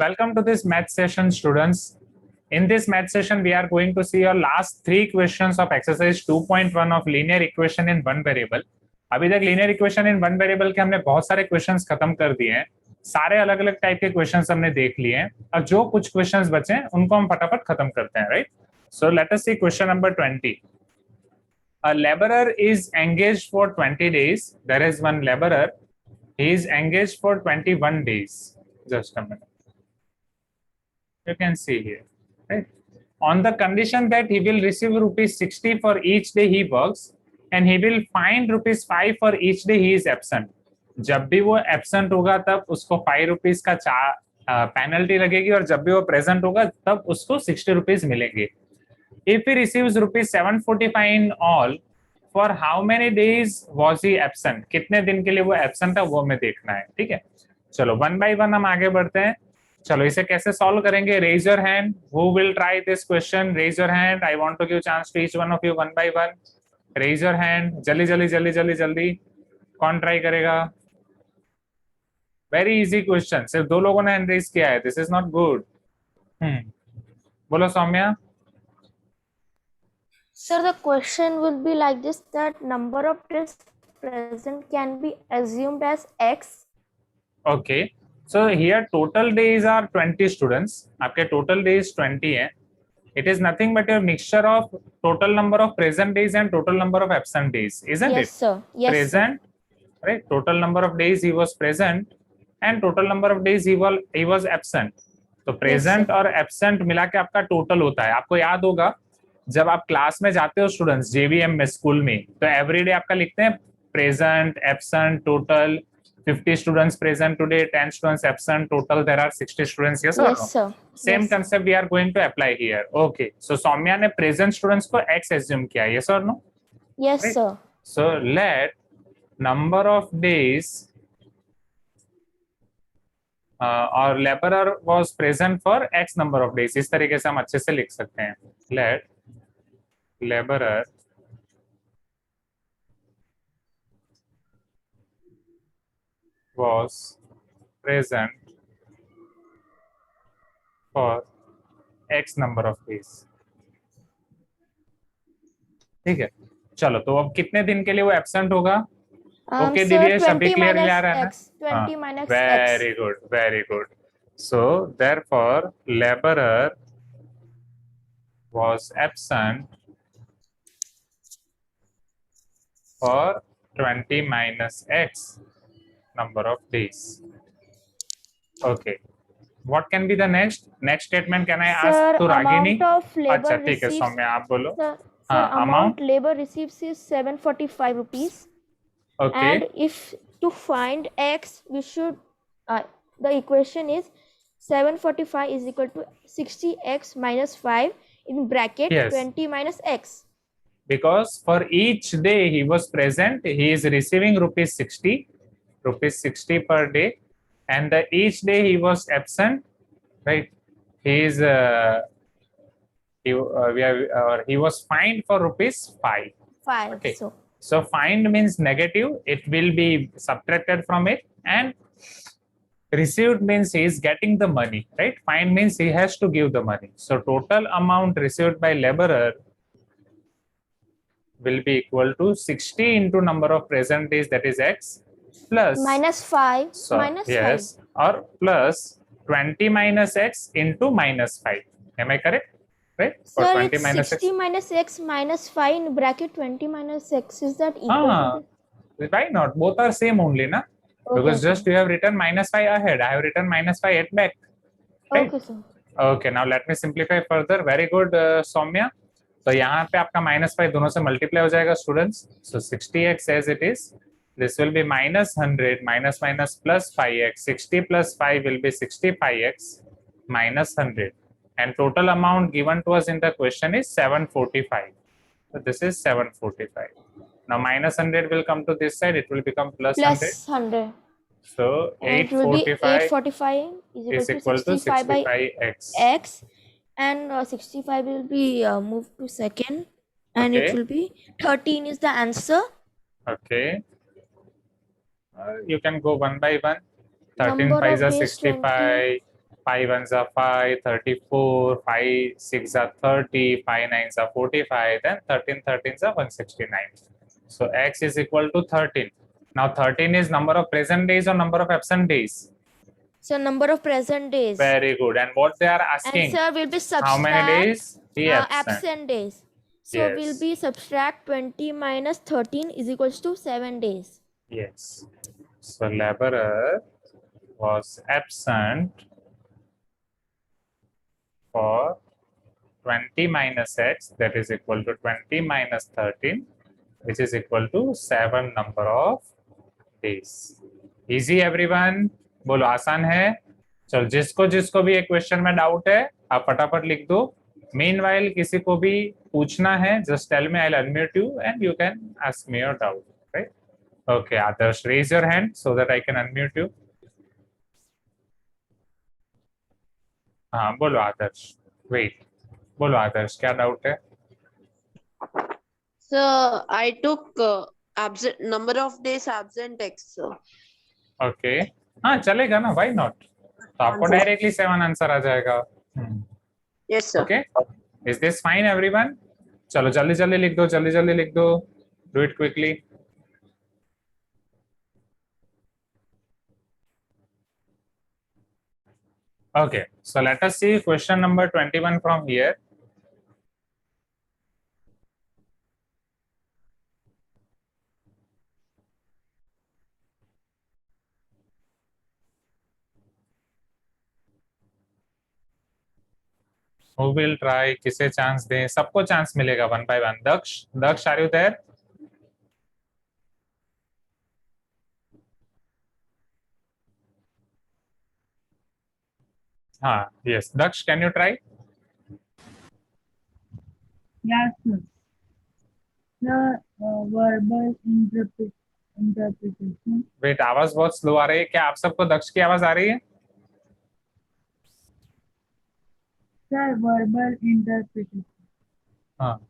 Welcome to this math session, students. In this math session, we are going to see your last three questions of exercise 2.1 of linear equation in one variable. अभी तक linear equation in one variable के हमने बहुत सारे questions खत्म कर दिए हैं. सारे अलग अलग टाइप के questions हमने देख लिए हैं. अब जो कुछ questions बचे हैं उनको हम फटाफट खत्म करते हैं, right? So let us see question number 20. A laborer is engaged for 20 days. There is one laborer. He is engaged for 21 days. Just a minute. You can see here, right? On the condition that he will receive rupees 60 for each day he works and he will find rupees 5 for each day he is absent. जब भी वो absent होगा तब उसको 5 rupees का penalty लगेगी और जब भी वो present होगा तब उसको 60 rupees मिलेंगे. If he receives rupees 745 in all, for how many days was he absent? कितने दिन के लिए वो absent है वो हमें देखना है, ठीक है? चलो one by one हम आगे बढ़ते हैं. चलो इसे कैसे सॉल्व करेंगे? Raise your hand, who will try this question? Raise your hand. I want to give chance to each one of you one by one. Raise your hand. जल्दी जल्दी जल्दी जल्दी जल्दी. कौन ट्राई करेगा? Very easy question. सिर्फ दो लोगों ने हैंड रेज किया है. This is not good. बोलो Saumya. Sir, the question will be like this, that number of days present can be assumed as X. Okay. So here total days are 20 students. आपके total days 20 हैं. It is nothing but a mixture of total number of present days and total number of absent days, isn't Yes, it? sir. Yes, Present, right? Total number of days he was present and total number of days he was absent. तो present sir. और absent मिला के आपका total होता है. आपको याद होगा जब आप क्लास में जाते हो स्टूडेंट्स JVM में स्कूल में तो एवरीडे आपका लिखते हैं present, absent, total. 50 students present today, 10 students absent, total there are 60 students. Yes or Yes, no? sir. Same Yes, sir. concept we are going to apply here. Okay. So Soumya ने present students को X assume किया. Yes or no? Yes, Right? sir. So let number of days और laborer was present for X number of days. इस तरीके से हम अच्छे से लिख सकते हैं. Let laborer was present for X number of days. ठीक है. चलो तो अब कितने दिन के लिए वो एब्सेंट होगा? ओके दिव्येश, अभी क्लियर आ रहा है ना? 20 minus very X. Good, very good. So therefore laborer was absent for 20 minus X number of days. Okay. What can be the next statement? Can I ask Sir, to Ragini? amount of labor अच्छा ठीक है received. Saumya आप बोलो. Sir, हाँ, amount labor receives is 745 rupees. Okay. And if to find X, we should the equation is 745 is equal to 60X minus 5 in bracket. Yes. 20 minus X. Because for each day he was present, he is receiving rupees 60 per day, and each day he was absent, right? He is he was fined for rupees 5. 5. Okay. So fined means negative, it will be subtracted from it, and received means he is getting the money, right? Fined means he has to give the money. So total amount received by laborer will be equal to 60 into number of present days, that is X, plus minus 5. so, Minus yes, 5. or plus 20 minus X into minus 5. Am I correct? Right? For Sir, 20 it's minus 60 X. minus X minus 5 in bracket 20 minus X. Is that equal to Why not? Both are same only, na? Because just you have written minus 5 ahead. I have written minus 5 at back. Right? Okay, sir. Okay, now let me simplify further. Very good, Soumya. तो यहाँ पे आपका -5 दोनों से multiply हो जाएगा students. So 60x as it is, this will be -100 minus minus plus 5x. 60 plus 5 will be 65x minus 100, and total amount given to us in the question is 745. So this is 745. Now minus 100 will come to this side, it will become plus 100. So 845 is equal to 65x. X, and 65 will be moved to second, and Okay. it will be 13 is the answer. Okay. You can go one by one. 13 Number 5 of are days 65. 5 ones are 5, 34, 5 6 are 30, 5 nines are 45, then 13 13s are 169. So x is equal to 13. Now 13 is number of present days or number of absent days? So number of present days. Very good. And what they are And asking? sir will be How many subtract days? Be absent. absent days. So Yes. will be subtract 20 minus 13 is equals to 7 days. Yes. So laborer was absent for 20 minus x, that is equal to 20 minus 13, which is equal to 7 number of days. Easy everyone? बोलो आसान है? चलो जिसको जिसको भी एक question में doubt है आप फटाफट लिख दो. मीनवाइल किसी को भी पूछना है just tell me, I'll unmute you and you can ask me your doubt, right? Okay, Adarsh, raise your hand so that I can unmute you. हाँ बोलो आदर्श. वेट, बोलो आदर्श, क्या डाउट है? So I took absent number of days absent x. Sir. Okay, हाँ चलेगा ना, why not. तो आपको डायरेक्टली 7 आंसर आ जाएगा. Yes sir. Okay, is this fine everyone? चलो जल्दी जल्दी लिख दो, जल्दी जल्दी लिख दो. Do it quickly. Okay, so let us see question number 21 from here. Who will try? किसे चांस दें? सबको चांस मिलेगा one by one. Daksha, Daksha, are you there? हाँ, yes. Daksh, can you try? Yes, sir. The verbal interpretation. Wait, आवाज बहुत slow आ रही है. क्या आप सबको दक्ष की आवाज आ रही है? Sir, verbal interpretation. हाँ,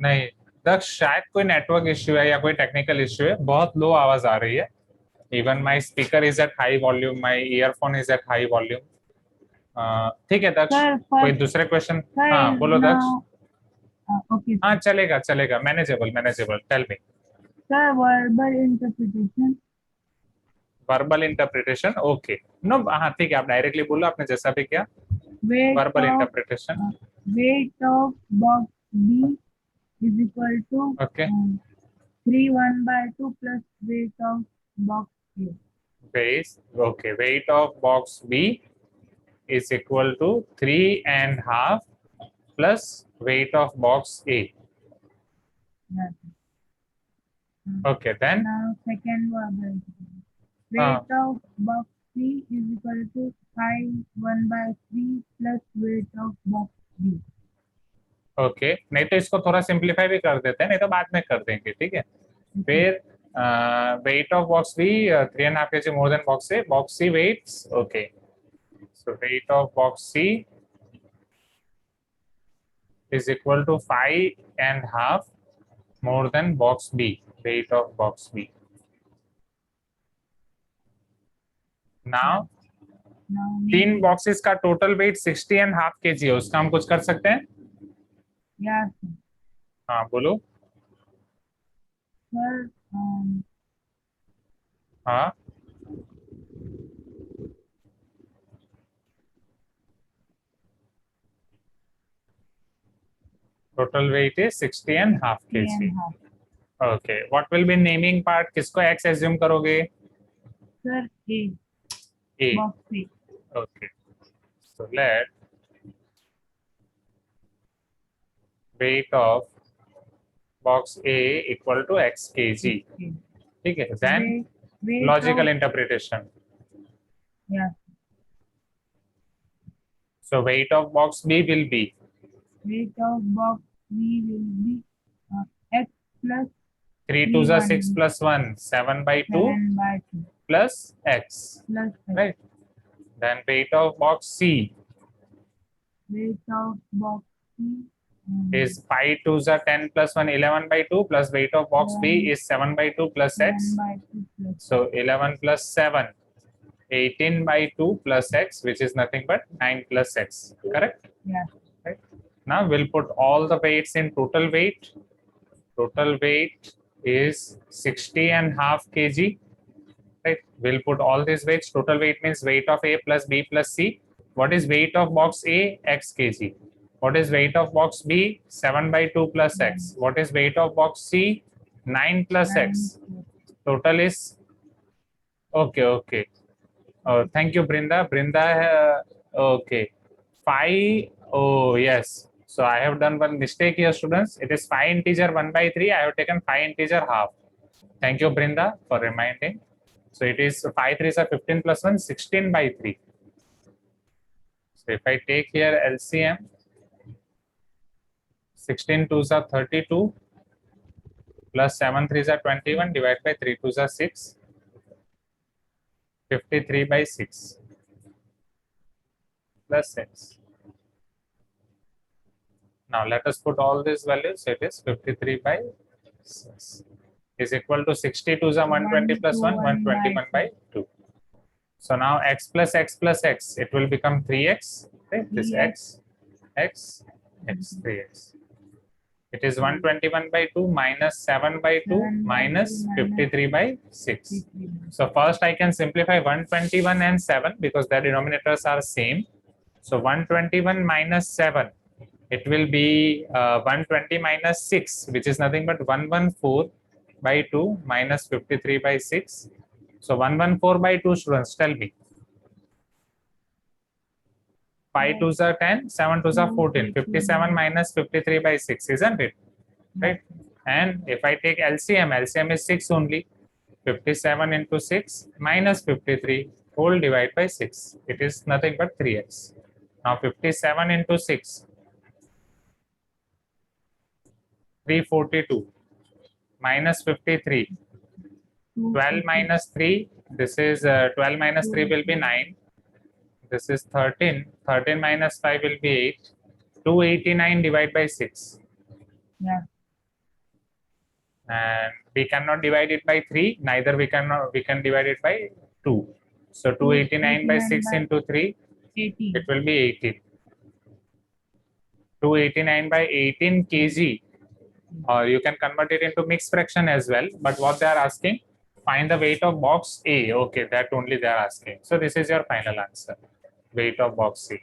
नहीं दक्ष, शायद कोई नेटवर्क इश्यू है या कोई टेक्निकल इश्यू है. बहुत लो आवाज आ रही है. Even my speaker is at high volume, my earphone is at high volume. ठीक है दक्ष, Sir, कोई first, दूसरे क्वेश्चन? sir, हाँ is बोलो दक्ष. now, okay. हाँ चलेगा चलेगा, manageable manageable. Tell me. Sir, verbal interpretation. Verbal interpretation, okay. No हाँ ठीक है, आप डायरेक्टली बोलो, आपने जैसा भी किया. Verbal interpretation. Weight of box B is equal to Okay. 3 1 by 2 plus weight of box A. Base, okay, weight of box B is equal to 3.5 plus weight of box A. Yes. Okay, then Now second verbal interpretation. Weight of box C is equal to 5 1 by 3 plus weight of box B. Okay, नहीं तो इसको थोड़ा simplify भी कर देते हैं, नहीं तो बाद में कर देंगे. ठीक है, फिर weight of box B 3.5 kg more than box A. Box C weights, okay, so weight of box C is equal to 5.5 more than box B. Weight of box B. Now Now 3 boxes का total weight 60.5 kg है. उसका हम कुछ कर सकते हैं? yes, हाँ बोलो. sir. हाँ total weight is 60.5 kg. Okay, what will be naming part? किसको x assume करोगे? Sir, A. A. Box A. Okay, so let weight of box A equal to x kg. A. ठीक है, then Weight logical of, interpretation. yes. So weight of box B will be Weight of box B will be x plus 3 2s are 6 plus 1, 7 by 2 7 by 2 plus x, plus x. right? Then weight of box C Weight of box C is 5 2s are 10 plus 1, 11 by 2 plus weight of box B is 7 by 2 plus 7 x. by 2 plus So 11 plus 7 18 by 2 plus x, which is nothing but 9 plus x, correct? Yeah. Right. Now we'll put all the weights in total weight. Total weight is 60.5 kg. Right. We'll put all these weights. Total weight means weight of A plus B plus C. What is weight of box A? X kg. What is weight of box B? 7 by 2 plus x. What is weight of box C? 9 plus x. Total is okay. Thank you, Brinda. Okay. 5. Oh, yes. So I have done one mistake here, students. It is 5 integer 1 by 3. I have taken 5 integer half. Thank you, Brinda, for reminding. So it is 5 3s are 15 plus 1, 16 by 3. So if I take here LCM, 16 2s are 32 plus 7 3s are 21 divided by 3 2s are 6. 53 by 6 plus 6. Now let us put all these values. It is 53 by 6 is equal to 62 is 120 plus 1, 121 by 2. So now x plus x plus x, it will become 3x. Right? This x, 3x. It is 121 by 2 minus 7 by 2 minus 53 by 6. So first I can simplify 121 and 7 because their denominators are same. So 121 minus 7, it will be 120 minus 6, which is nothing but 114 by 2 minus 53 by 6. So 114 by 2, students, tell me. 5 2s are 10, 7 2s are 14. 57 minus 53 by 6, isn't it? Right? And if I take LCM, LCM is 6 only. 57 into 6 minus 53 whole divided by 6. It is nothing but 3x. Now 57 into 6. 342 minus 53. 12 minus 3. This is 12 minus 3 will be 9. This is 13. 13 minus 5 will be 8. 289 divided by 6. Yeah. And we cannot divide it by 3. Neither we can divide it by 2. So 289 by 6 into 3. 18. It will be 18. 289 by 18 kg. Or you can convert it into mixed fraction as well. But what they are asking, find the weight of box A. Okay, that only they are asking. So this is your final answer. Weight of box C.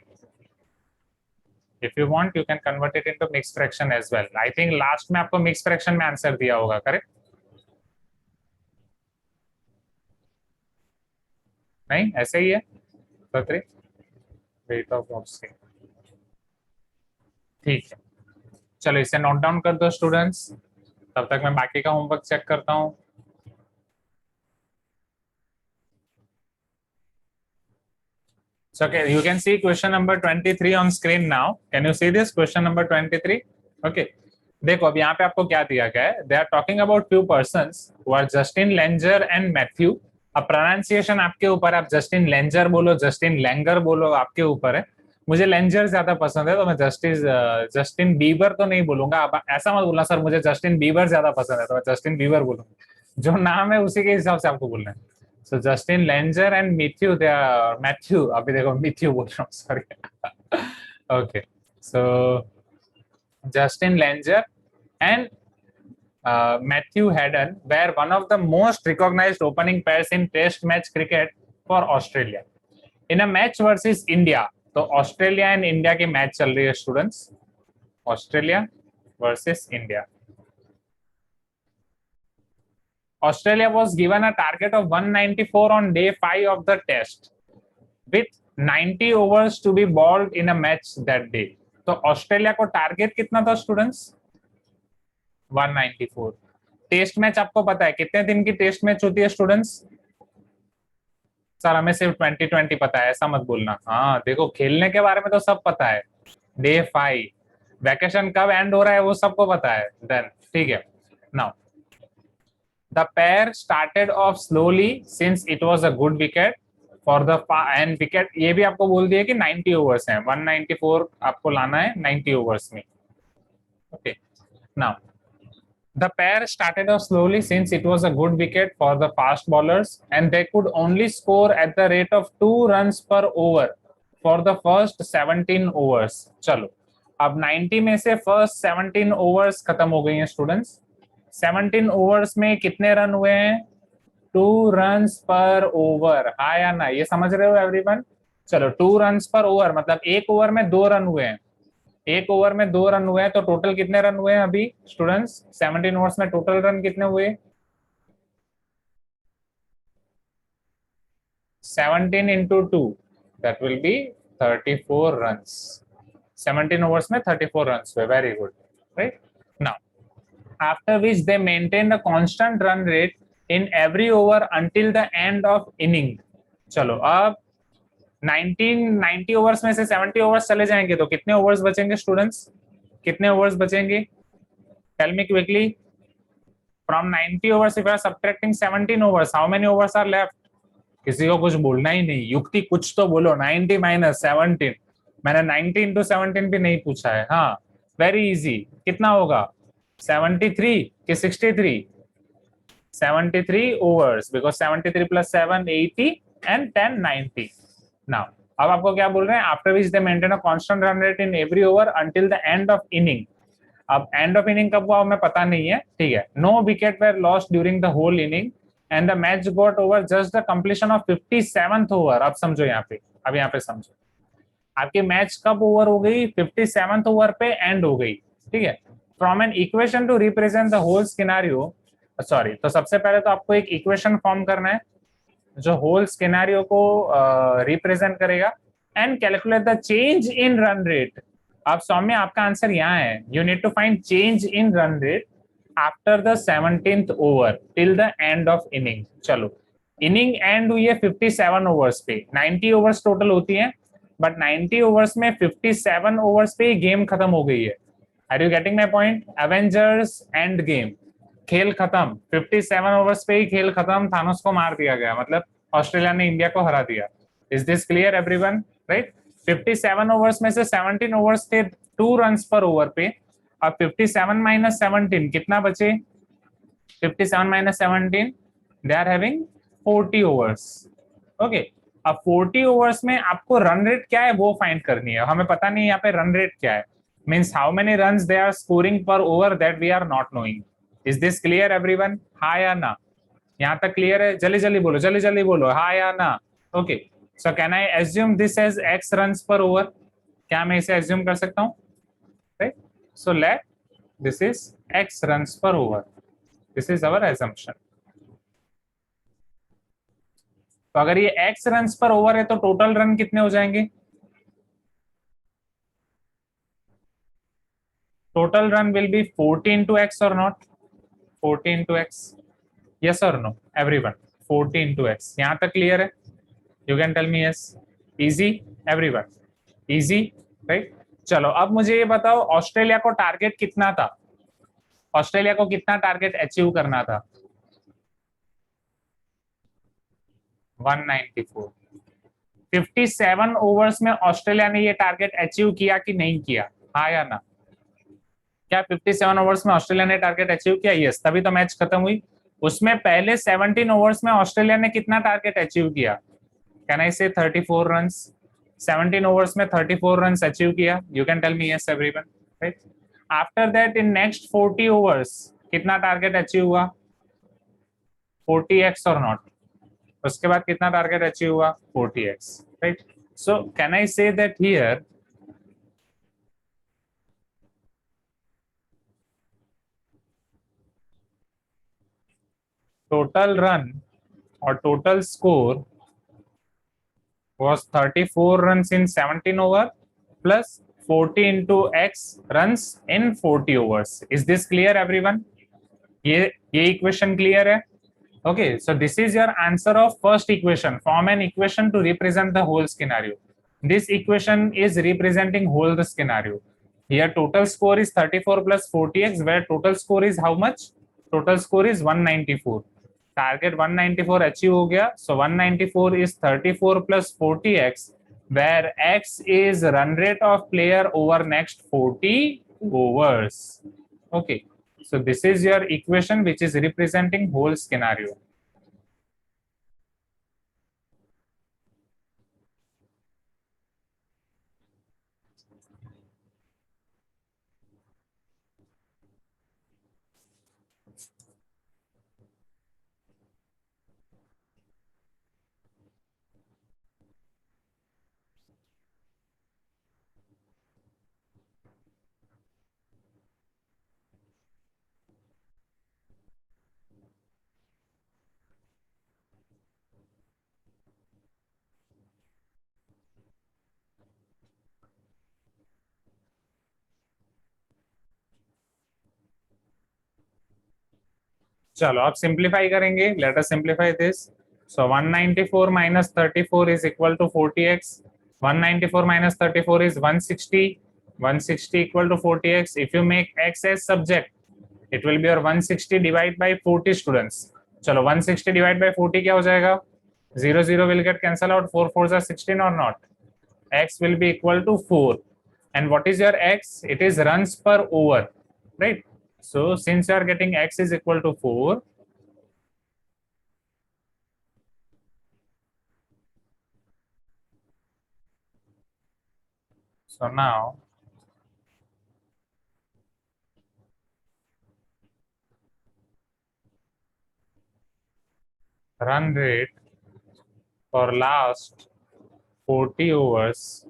If you want, you can convert it into mixed fraction as well. I think last में आपको mixed fraction में answer दिया होगा, correct? नहीं, ऐसे ही है. तो weight of box C. ठीक है. चलो इसे नोट डाउन कर दो स्टूडेंट्स. तब तक मैं बाकी का होमवर्क चेक करता हूँ. So okay, you can see question number 23 on screen now. Can you see this question number 23? Okay. देखो अब यहाँ पे आपको क्या दिया गया है. They are talking about few persons who are Justin Langer and Matthew. अब pronunciation आपके ऊपर, आप Justin Langer बोलो, Justin Langer बोलो, आपके ऊपर है. मुझे लेंजर ज्यादा पसंद है तो मैं जस्टिन बीबर तो नहीं बोलूंगा. अब ऐसा मत बोलना सर मुझे जस्टिन बीबर ज्यादा पसंद है तो मैं जस्टिन बीबर बोलूंगा. जो नाम है उसी के हिसाब से आपको बोलना है. So Justin Langer and Matthew, they are Matthew. अभी देखो Matthew बोल रहा हूँ, sorry. Okay, so Justin Langer and Matthew Hayden were one of the most recognized opening pairs in Test match cricket for Australia. In a match versus India, तो Australia and India की match चल रही है students. Australia versus India. Australia was given a target of 194 on day 5 of the test with 90 overs to be bowled in a match that day. तो Australia को target कितना था students? 194. Test match आपको पता है कितने दिन की टेस्ट मैच होती है स्टूडेंट्स? सर हमें सिर्फ 2020 पता है, ऐसा मत बोलना. हाँ देखो खेलने के बारे में तो सब पता है. डे 5 वैकेशन कब एंड हो रहा है वो सबको पता है. देन ठीक है. Now the pair started off slowly since it was a good wicket for the and wicket ये भी आपको बोल दिया कि 90 overs हैं. 194 आपको लाना है 90 overs में. Okay. Now The pair started off slowly since it was a good wicket for the fast bowlers and they could only score at the rate of 2 runs per over for the first 17 overs. चलो अब 90 में से first 17 overs खत्म हो गई हैं students. 17 overs में कितने रन हुए हैं? 2 runs पर ओवर. हाँ या ना, ये समझ रहे हो एवरीवन? चलो 2 runs पर ओवर मतलब एक ओवर में 2 रन हुए हैं. एक ओवर में 2 रन हुए हैं तो टोटल कितने रन हुए हैं अभी स्टूडेंट्स? 17 ओवर्स में टोटल रन कितने हुए? 17 into 2 that will be 34 runs. 17 overs में 34 runs हुए. Very good, right? Now after which they maintained a constant run rate in every over until the end of inning. चलो अब 90 overs में से 70 overs चले जाएंगे तो कितने ओवर्स बचेंगे स्टूडेंट्स? कितने ओवर्स बचेंगे? Tell me quickly. From 90 overs if you are subtracting 17 overs, how many overs are left? किसी को कुछ बोलना ही नहीं, युक्ति कुछ तो बोलो. 90 minus 17. मैंने 90 into 17 भी नहीं पूछा है. हाँ, वेरी इजी. कितना होगा? 73 कि 63? 73 overs because 73 plus 7 80 and 10 90. Now अब आपको क्या बोल रहे हैं? After which they maintain a constant run rate in every over until the end of inning. अब एंड ऑफ इनिंग कब हुआ हमें पता नहीं है, ठीक है. No wicket were lost during the whole inning and the match got over just the completion of 57th over. अब समझो यहाँ पे, अब यहाँ पे समझो आपकी मैच कब ओवर हो गई? 57th ओवर पे एंड हो गई, ठीक है. From an equation to represent the whole scenario, sorry, तो सबसे पहले तो आपको एक इक्वेशन फॉर्म करना है जो होल स्केनारियो को रिप्रेजेंट करेगा and calculate the change in run rate. अब सौम्य आपका आंसर यहाँ है. You need to find change in run rate after the 17th over till the end of inning. चलो इनिंग एंड हुई है 57 ओवर्स पे. 90 ओवर्स टोटल होती है बट 90 ओवर्स में 57 ओवर्स पे गेम खत्म हो गई है. Are you getting my point? Avengers endgame, खेल खत्म. 57 ओवर्स पे ही खेल खत्म. थानोस को मार दिया गया, मतलब ऑस्ट्रेलिया ने इंडिया को हरा दिया. Is this clear everyone? Right. 57 overs में से 17 ओवर्स थे 2 रन्स पर ओवर पे. अब 57 minus 17 कितना बचे? 57 minus 17 they are having 40 overs. Okay, अब 40 ओवर्स में आपको रन रेट क्या है वो फाइंड करनी है. हमें पता नहीं यहाँ पे रन रेट क्या है. Means how many runs they are scoring per over that we are not knowing. Is this clear everyone? हाँ या ना? यहाँ तक क्लियर है? जल्दी जल्दी बोलो, जल्दी जल्दी बोलो, हाँ या ना? Okay, so can I assume this as x runs per over? क्या मैं इसे एज्यूम कर सकता हूँ? Right. So let this is x runs per over. This is our assumption. तो अगर ये x रन्स पर ओवर है तो टोटल रन कितने हो जाएंगे? Total run will be 40 into x or not? 40 into x. Yes or no everyone? 40 into x. यहाँ तक क्लियर है? You can tell me yes. Easy everyone? Easy, right? चलो अब मुझे ये बताओ ऑस्ट्रेलिया को टारगेट कितना था? ऑस्ट्रेलिया को कितना टारगेट अचीव करना था? 194. 57 ओवर्स में ऑस्ट्रेलिया ने ये टारगेट अचीव किया कि नहीं किया? हाँ या ना? क्या 57 ओवर्स में ऑस्ट्रेलिया ने टारगेट अचीव किया? यस, तभी तो मैच खत्म हुई. उसमें पहले 17 ओवर्स में ऑस्ट्रेलिया ने कितना टारगेट अचीव किया? Can I say 34 runs? 17 overs में 34 रन्स अचीव किया. You can tell me yes everyone, right. After that in next 40 overs कितना टारगेट अचीव हुआ? 40x और नॉट? उसके बाद कितना टारगेट अचीव हुआ? 40x, right. So can I say that here total run or total score was 34 runs in 17 over plus 40 into x runs in 40 overs. Is this clear everyone? ये equation clear है? Okay, so this is your answer of first equation. Form an equation to represent the whole scenario. This equation is representing whole the scenario. Here total score is 34 plus 40x, where total score is how much? Total score is 194. Target 194 achieve हो गया. सो 194 is 34 plus 40x, where x is run rate of player over next 40 overs. Okay, So this is your equation which is representing whole scenario. चलो अब simplify करेंगे. Let us simplify this. So 194 minus 34 is equal to 40x. 194 minus 34 is 160. 160 equal to 40x. If you make x as subject, it will be your 160 divided by 40 students. चलो 160 divided by 40 क्या हो जाएगा? 0 will get cancel out. 4 4s are 16 or not? X will be equal to 4. And what is your x? It is runs per over, right? So since you are getting x is equal to 4, so now run rate for last 40 overs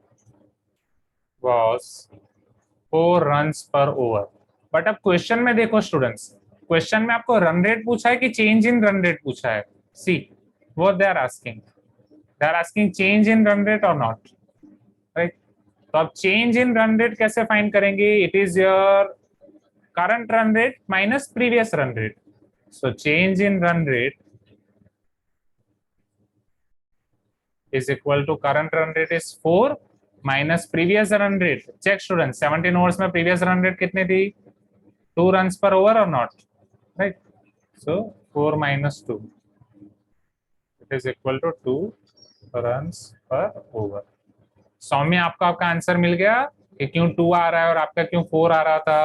was 4 runs per over. But अब question में देखो students, question में आपको run rate पूछा है कि change in run rate पूछा है? See what they are asking, they are asking change in run rate और नॉट, राइट? तो आप चेंज इन रन रेट कैसे फाइंड करेंगे? It is your current run rate minus previous run rate. So change in run rate is equal to current run rate is 4 minus previous run rate. Check students, 17 overs में previous run rate कितनी थी? 2 runs per over or not, right? So 4 minus 2, it is equal to 2 runs per over. सौम्य आपका answer मिल गया कि क्यों 2 आ रहा है और आपका क्यों 4 आ रहा था?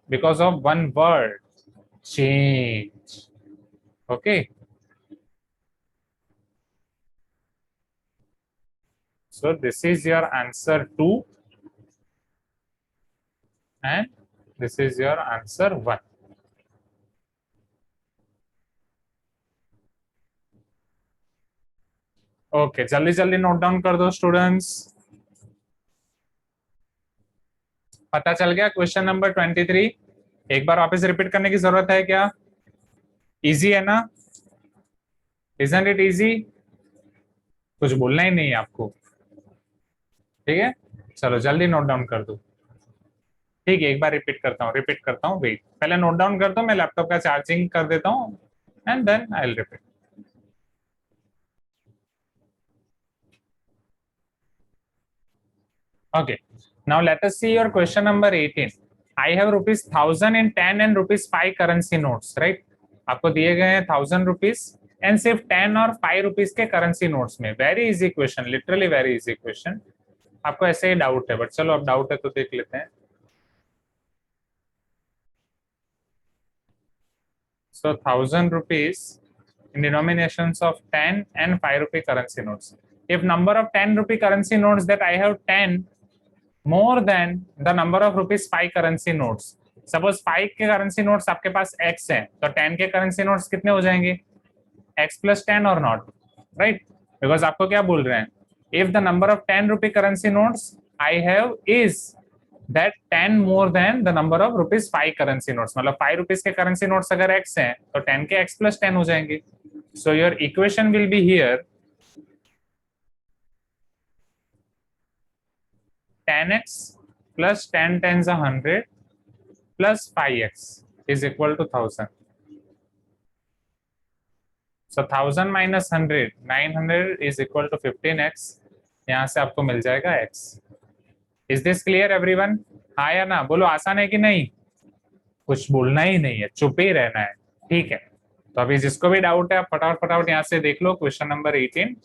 Because of one word, change. Okay, so this is your answer 2 and this is your answer 1. Okay, जल्दी जल्दी नोट डाउन कर दो स्टूडेंट्स. पता चल गया क्वेश्चन नंबर 23? एक बार वापस रिपीट करने की जरूरत है क्या? इजी है ना? Isn't it easy? कुछ बोलना ही नहीं है आपको, ठीक है? चलो जल्दी नोट डाउन कर दो. ठीक है, एक बार रिपीट करता हूँ. वेट, पहले नोट डाउन कर दो, मैं लैपटॉप का चार्जिंग कर देता हूँ and then I will repeat. Okay, now let us see your question number 18. I have rupees 1000 in 10 and rupees 5 currency notes, right? आपको दिए गए हैं 1000 rupees and सिर्फ 10 और 5 rupees के currency notes में. Very easy question, literally very easy question. आपको ऐसे ही डाउट है, बट चलो अब डाउट है तो देख लेते हैं. So 1000 rupees in denominations of 10 and 5 rupee currency notes. If number of 10 rupee currency notes that I have 10 more than the number of rupees 5 currency notes. Suppose 5 के currency notes आपके पास x है, तो 10 के currency notes कितने हो जाएंगे? x plus 10 or not, right? Because आपको क्या बोल रहे हैं? If the number of 10 rupee currency notes I have is that 10 more than the number of rupees 5 currency notes. मतलब 5 rupees के currency notes अगर x हैं, तो 10 के x plus 10 हो जाएंगे. So your equation will be here 10x plus 10 tens are 100 plus 5x is equal to 1000. So 1000 minus 100, 900 is equal to 15x. यहाँ से आपको मिल जाएगा x. Is this clear everyone? हाँ या ना? बोलो आसान है कि नहीं? कुछ बोलना ही नहीं है, चुप ही रहना है, ठीक है? तो अभी जिसको भी डाउट है आप फटाफट यहाँ से देख लो क्वेश्चन नंबर 18.